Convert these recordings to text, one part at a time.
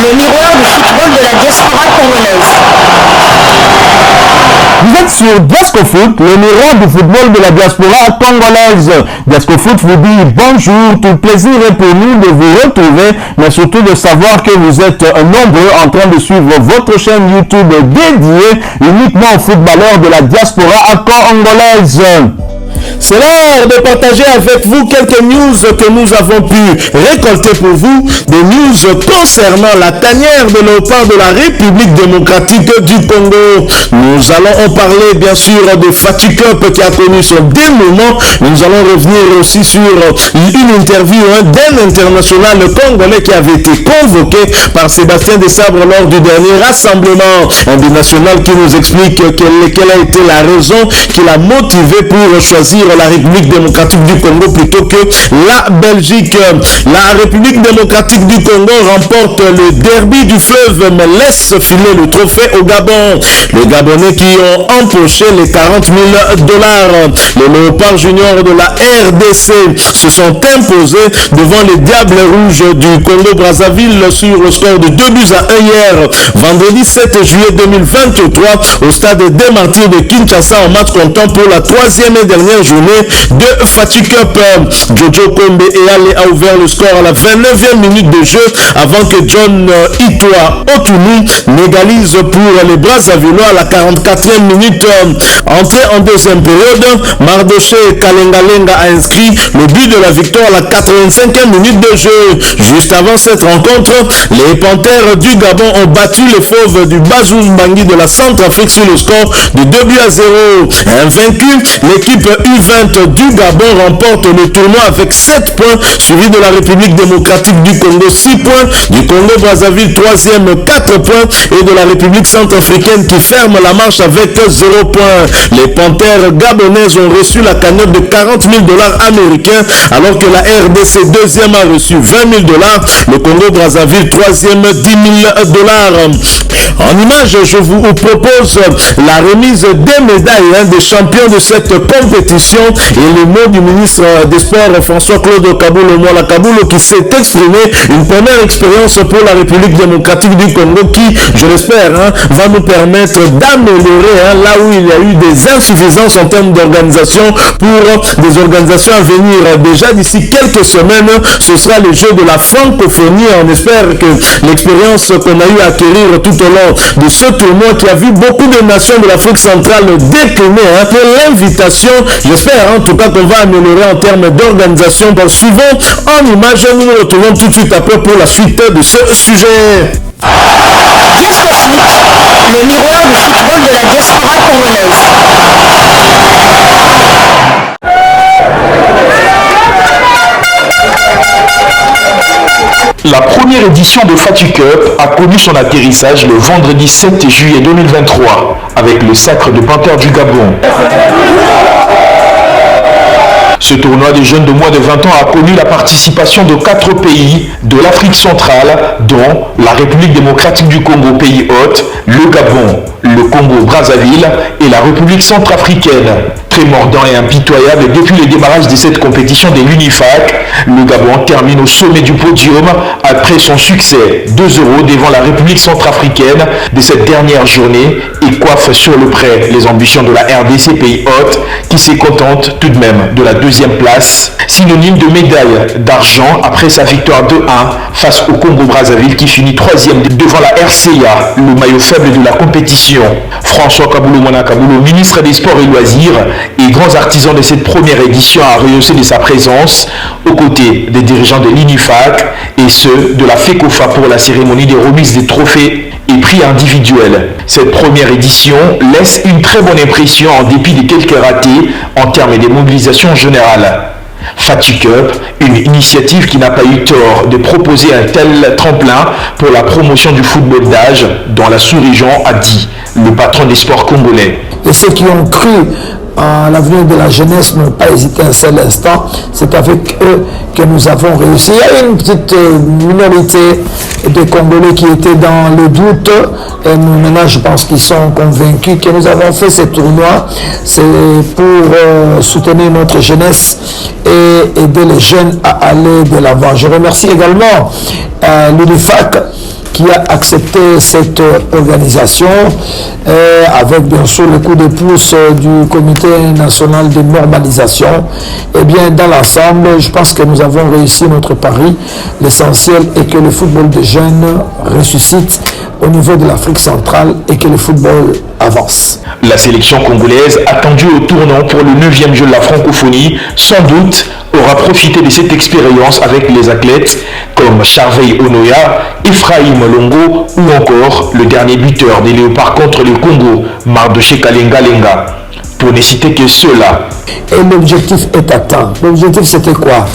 Le miroir du football de la diaspora congolaise. Vous êtes sur Diascofoot, le miroir du football de la diaspora congolaise. Diascofoot vous dit bonjour, tout plaisir est pour nous de vous retrouver, mais surtout de savoir que vous êtes nombreux en train de suivre votre chaîne YouTube dédiée uniquement aux footballeurs de la diaspora congolaise. C'est l'heure de partager avec vous quelques news que nous avons pu récolter pour vous, des news concernant la tanière de léopard de la République démocratique du Congo. Nous allons en parler bien sûr de Fatih Cup qui a connu son dénouement. Nous allons revenir aussi sur une interview d'un international congolais qui avait été convoqué par Sébastien Desabre lors du dernier rassemblement binational, qui nous explique quelle a été la raison qui l'a motivé pour choisir la République démocratique du Congo plutôt que la Belgique. La République démocratique du Congo remporte le derby du fleuve mais laisse filer le trophée au Gabon. Les Gabonais qui ont empoché les 40 000 $. Les Léopards juniors de la RDC se sont imposés devant les Diables Rouges du Congo-Brazzaville sur le score de 2-1 hier, vendredi 7 juillet 2023, au stade des Martyrs de Kinshasa, en match comptant pour la troisième et dernière journée de Fatih Cup. Jojo Kombe Eyale a ouvert le score à la 29e minute de jeu avant que John Itoa Otunu n'égalise pour les Brazzavillois à la 44e minute. Entré en deuxième période, Mardoché Kalengalenga a inscrit le but de la victoire à la 85e minute de jeu. Juste avant cette rencontre, les Panthères du Gabon ont battu les Fauves du Bazouz Bangui de la Centrafrique sur le score de 2-0. Invaincu, l'équipe U20 du Gabon remporte le tournoi avec 7 points, suivi de la République démocratique du Congo 6 points, du Congo-Brazzaville 3e 4 points et de la République centrafricaine qui ferme la marche avec 0 points. Les Panthères gabonaises ont reçu la cagnotte de 40 000 $ américains alors que la RDC 2e a reçu 20 000 $, le Congo-Brazzaville 3e 10 000 $. En image, je vous propose la remise des médailles des champions de cette compétition et le mot du ministre des Sports François-Claude Kaboulou Mwala Kaboulou qui s'est exprimé, une première expérience pour la République démocratique du Congo qui, je l'espère, va nous permettre d'améliorer là où il y a eu des insuffisances en termes d'organisation pour des organisations à venir. Déjà d'ici quelques semaines, ce sera les Jeux de la francophonie. On espère que l'expérience qu'on a eu à acquérir tout au long de ce tournoi qui a vu beaucoup de nations de l'Afrique centrale décliner l'invitation, j'espère en tout cas qu'on va améliorer en termes d'organisation. Bon, suivons en image, nous nous retrouvons tout de suite après pour la suite de ce sujet. Diascofoot, le miroir du football de la diaspora congolaise. La première édition de Fatih Cup a connu son atterrissage le vendredi 7 juillet 2023 avec le sacre de Panthère du Gabon. Ce tournoi des jeunes de moins de 20 ans a connu la participation de 4 pays de l'Afrique centrale, dont la République démocratique du Congo, pays hôte, le Gabon, le Congo-Brazzaville et la République centrafricaine. Très mordant et impitoyable depuis le démarrage de cette compétition de l'UNIFAC, le Gabon termine au sommet du podium après son succès 2-0 devant la République centrafricaine de cette dernière journée et coiffe sur le prêt les ambitions de la RDC, pays hôte, qui se contente tout de même de la deuxième place, synonyme de médaille d'argent après sa victoire 2-1 face au Congo-Brazzaville qui finit 3e devant la RCA, le maillot faible de la compétition. François Kaboulou Mwala Kaboulou, ministre des Sports et Loisirs et grands artisans de cette première édition, a rehaussé de sa présence aux côtés des dirigeants de l'UNIFAC et ceux de la FECOFA pour la cérémonie des remises des trophées et prix individuels. Cette première édition laisse une très bonne impression en dépit de quelques ratés en termes de mobilisation générale. Fati Cup, une initiative qui n'a pas eu tort de proposer un tel tremplin pour la promotion du football d'âge dans la sous-région, a dit le patron des sports congolais. Et ceux qui ont cru à l'avenir de la jeunesse n'ont pas hésité un seul instant. C'est avec eux que nous avons réussi. Il y a une petite minorité de Congolais qui étaient dans le doute. Et nous, maintenant, je pense qu'ils sont convaincus que nous avons fait ce tournoi. C'est pour soutenir notre jeunesse et aider les jeunes à aller de l'avant. Je remercie également l'UNIFAC qui a accepté cette organisation avec bien sûr le coup de pouce du Comité national de normalisation. Et bien dans l'ensemble, je pense que nous avons réussi notre pari. L'essentiel est que le football des jeunes ressuscite au niveau de l'Afrique centrale et que le football avance. La sélection congolaise, attendue au tournant pour le 9e jeu de la francophonie, sans doute aura profité de cette expérience avec les athlètes comme Charveil Onoya, Ephraim Longo ou encore le dernier buteur des Léopards contre le Congo, Mardoché Kalenga Lenga. Pour ne citer que ceux-là. Et l'objectif est atteint. L'objectif c'était quoi?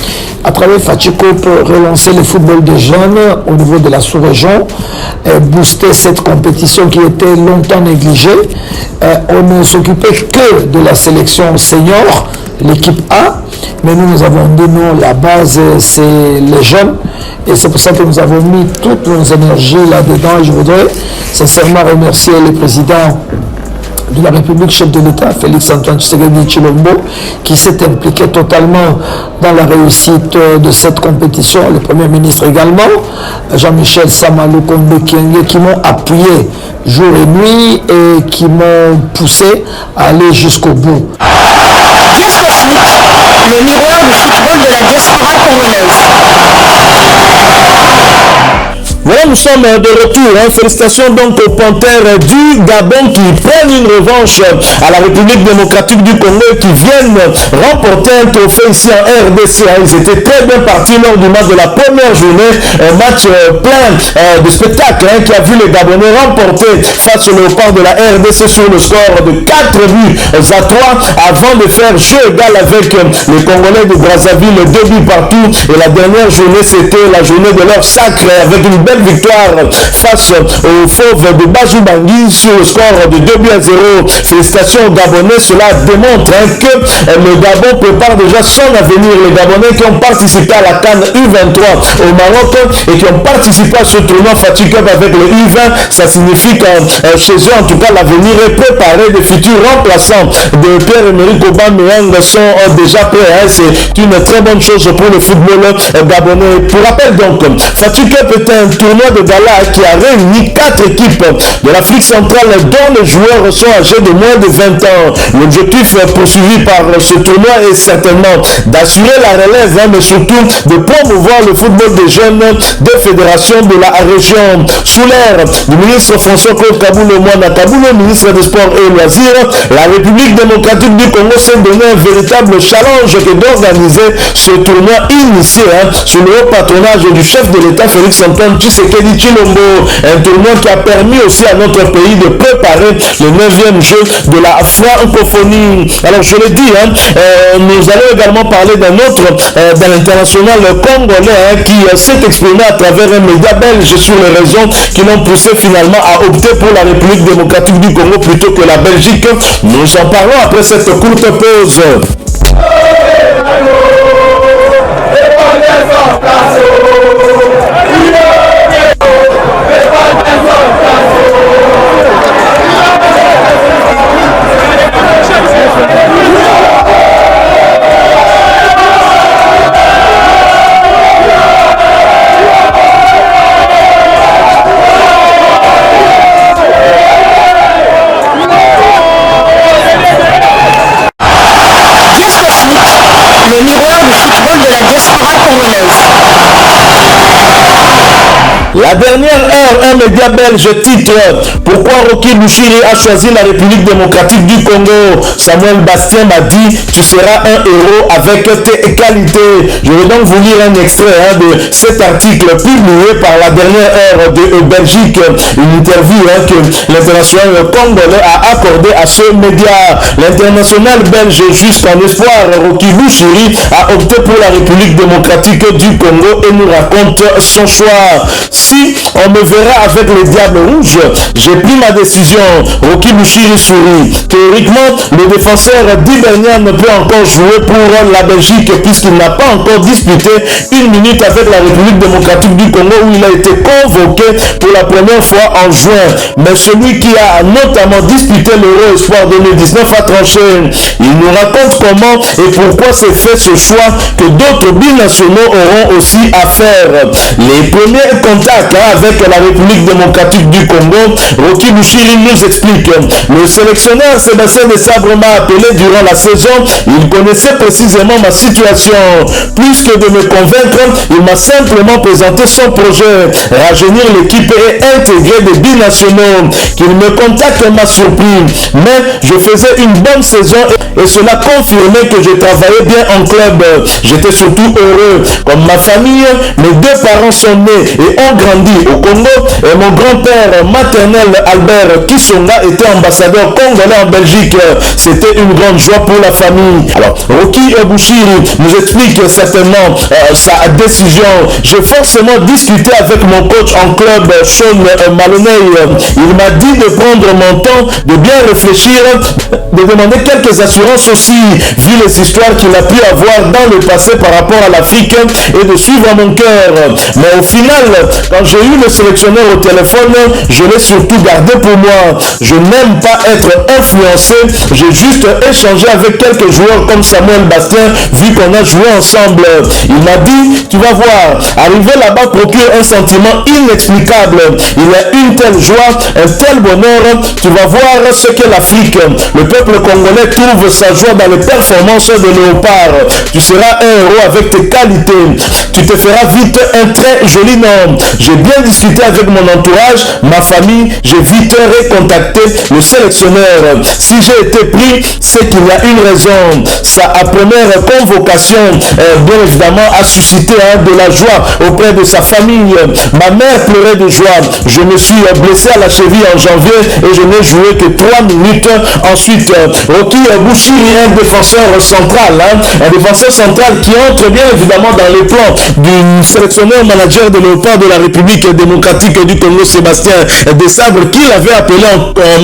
À travers Fachiko pour relancer le football des jeunes au niveau de la sous-région, booster cette compétition qui était longtemps négligée. On ne s'occupait que de la sélection senior, l'équipe A, mais nous avons dit non, la base c'est les jeunes et c'est pour ça que nous avons mis toutes nos énergies là-dedans. Je voudrais sincèrement remercier le président de la République, chef de l'État, Félix-Antoine Tshisekedi Tshilombo, qui s'est impliqué totalement dans la réussite de cette compétition, le Premier ministre également, Jean-Michel Samalou Kondo Kienge, qui m'ont appuyé jour et nuit et qui m'ont poussé à aller jusqu'au bout. Diaspo Foot, le miroir du football de la diaspora congolaise. Voilà, nous sommes de retour. Félicitations donc aux Panthères du Gabon qui prennent une revanche à la République démocratique du Congo et qui viennent remporter un trophée ici en RDC. Ils étaient très bien partis lors du match de la première journée. Un match plein de spectacles qui a vu les Gabonais remporter face aux Léopards de la RDC sur le score de 4 buts à 3 avant de faire jeu égal avec les Congolais de Brazzaville, 2 buts partout. Et la dernière journée, c'était la journée de leur sacre avec une belle victoire face aux Fauves de Bazou Bangui sur le score de 2 buts à 0. Félicitations aux Gabonais, cela démontre que le Gabon prépare déjà son avenir. Les Gabonais qui ont participé à la CAN U23 au Maroc et qui ont participé à ce tournoi Fati Cup avec le U20, ça signifie que chez eux en tout cas l'avenir est préparé. Les futurs remplaçants de Pierre-Emerick Aubameyang sont déjà prêts. C'est une très bonne chose pour le football gabonais. Pour rappel donc, Fati Cup est un tournoi de gala qui a réuni 4 équipes de l'Afrique centrale dont les joueurs sont âgés de moins de 20 ans. L'objectif poursuivi par ce tournoi est certainement d'assurer la relève, mais surtout de promouvoir le football des jeunes des fédérations de la région. Sous l'ère du ministre François-Claude Kaboulé-Mouana Kaboulé, ministre des Sports et Loisirs, la République démocratique du Congo s'est donné un véritable challenge que d'organiser ce tournoi initié sous le haut patronage du chef de l'État Félix-Antoine Tshisekedi Tshilombo, un tournoi qui a permis aussi à notre pays de préparer le 9e jeu de la francophonie. Alors je l'ai dit, nous allons également parler d'un autre, d'un international congolais qui s'est exprimé à travers un média belge sur les raisons qui l'ont poussé finalement à opter pour la République démocratique du Congo plutôt que la Belgique. Nous en parlons après cette courte pause. Le miroir du football de la diaspora congolaise. La dernière heure, un média belge titre « Pourquoi Rocky Bouchiri a choisi la République démocratique du Congo ?» Samuel Bastien m'a dit « Tu seras un héros avec tes qualités ». Je vais donc vous lire un extrait de cet article publié par la dernière heure de Belgique, une interview que l'international congolais a accordé à ce média. L'international belge Juste en espoir, Rocky Bouchiri, a opté pour la République démocratique du Congo et nous raconte son choix. Si on me verra avec les Diables Rouges, j'ai pris ma décision. Rocky Bouchiri sourit. Théoriquement, le défenseur d'Hibernian ne peut encore jouer pour la Belgique puisqu'il n'a pas encore disputé une minute avec la République démocratique du Congo où il a été convoqué pour la première fois en juin. Mais celui qui a notamment disputé l'Euro Espoir 2019 a tranché. Il nous raconte comment et pourquoi s'est fait ce choix que d'autres binationaux auront aussi à faire. Les premiers contacts avec la République démocratique du Congo, Rocky Bouchiri nous explique. Le sélectionneur Sébastien Desabre m'a appelé durant la saison. Il connaissait précisément ma situation. Plus que de me convaincre, il m'a simplement présenté son projet, rajeunir l'équipe et intégrer des binationaux. Qu'il me contacte m'a surpris, mais je faisais une bonne saison et cela confirmait que je travaillais bien en club. J'étais surtout heureux. Comme ma famille, mes deux parents sont nés et ont grandi au Congo et mon grand-père maternel Albert Kisonga était ambassadeur congolais en Belgique. C'était une grande joie pour la famille. Alors, Rocky Bouchiri nous explique certainement sa décision. J'ai forcément discuté avec mon coach en club, Sean Maloney. Il m'a dit de prendre mon temps, de bien réfléchir, de demander quelques assurances aussi, vu les histoires qu'il a pu avoir dans le passé par rapport à l'Afrique et de suivre mon cœur. Mais au final, quand j'ai eu le sélectionneur au téléphone, je l'ai surtout gardé pour moi. Je n'aime pas être influencé, j'ai juste échangé avec quelques joueurs comme Samuel Bastien, vu qu'on a joué ensemble. Il m'a dit, tu vas voir, arriver là-bas procure un sentiment inexplicable. Il y a une telle joie, un tel bonheur, tu vas voir ce qu'est l'Afrique. Le peuple congolais trouve sa joie dans les performances de Léopard. Tu seras un héros avec tes qualités. Tu te feras vite un très joli nom. J'ai bien discuté avec mon entourage, ma famille, j'ai vite recontacté le sélectionneur. Si j'ai été pris, c'est qu'il y a une raison. Sa première convocation, bien évidemment, a suscité de la joie auprès de sa famille. Ma mère pleurait de joie. Je me suis blessé à la cheville en janvier et je n'ai joué que 3 minutes. Ensuite, Rocky Bouchiri, un défenseur central, un défenseur central qui entre bien évidemment dans les plans du sélectionneur manager de Léopard de la République démocratique du Congo, Sébastien Desabre, qui l'avait appelé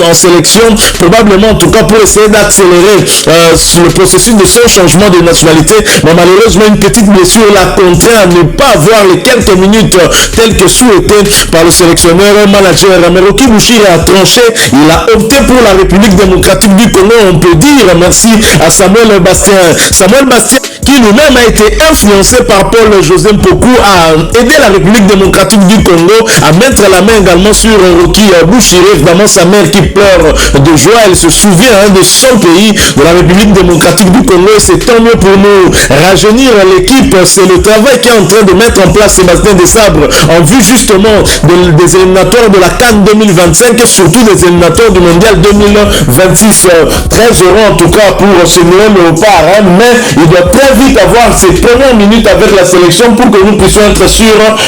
en sélection, probablement en tout cas pour essayer d'accélérer le processus de son changement de nationalité. Mais malheureusement, une petite blessure l'a contraint à ne pas avoir les quelques minutes telles que souhaitées par le sélectionneur manager. Mais Rocky Bouchiri a tranché, il a opté pour la République démocratique du Congo. On peut dire merci à Samuel Bastien. Samuel Bastien qui lui-même a été influencé par Paul José Mpoku à aider la République démocratique du Congo à mettre la main également sur Rocky Bouchiri. Évidemment, sa mère qui pleure de joie, elle se souvient de son pays, de la République démocratique du Congo, et c'est tant mieux pour nous. Rajeunir l'équipe, c'est le travail qu'est en train de mettre en place Sébastien Desabre en vue justement des éliminatoires de la CAN 2025 et surtout des éliminatoires du Mondial 2026. Très heureux en tout cas pour ce Noël Léopard, mais il doit très vite avoir ses premières minutes avec la sélection pour que nous puissions être sûrs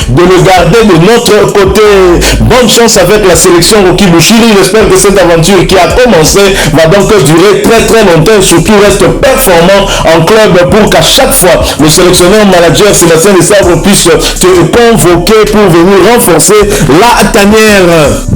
de le garder de notre côté. Bonne chance avec la sélection Rocky Bouchiri. J'espère que cette aventure qui a commencé va donc durer très longtemps et surtout reste performant en club pour qu'à chaque fois le sélectionneur manager Sébastien Desabre puisse te convoquer pour venir renforcer la tanière.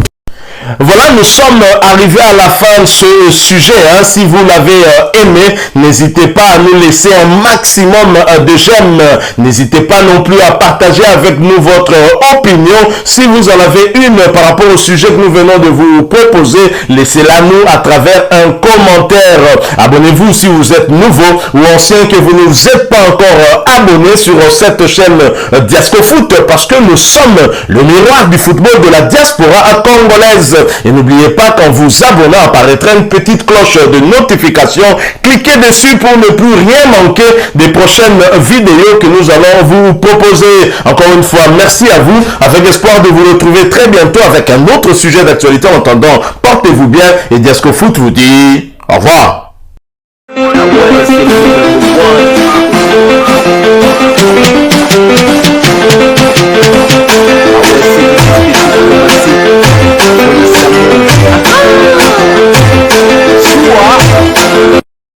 Voilà, nous sommes arrivés à la fin de ce sujet. Si vous l'avez aimé, n'hésitez pas à nous laisser un maximum de j'aime. N'hésitez pas non plus à partager avec nous votre opinion. Si vous en avez une par rapport au sujet que nous venons de vous proposer, laissez-la nous à travers un commentaire. Abonnez-vous si vous êtes nouveau ou ancien que vous ne vous êtes pas encore abonné sur cette chaîne Diasco Foot, parce que nous sommes le miroir du football de la diaspora congolaise. Et n'oubliez pas qu'en vous abonnant apparaîtra une petite cloche de notification. Cliquez dessus pour ne plus rien manquer des prochaines vidéos que nous allons vous proposer. Encore une fois, merci à vous, avec espoir de vous retrouver très bientôt avec un autre sujet d'actualité. En attendant, portez-vous bien et Diasco Foot vous dit au revoir.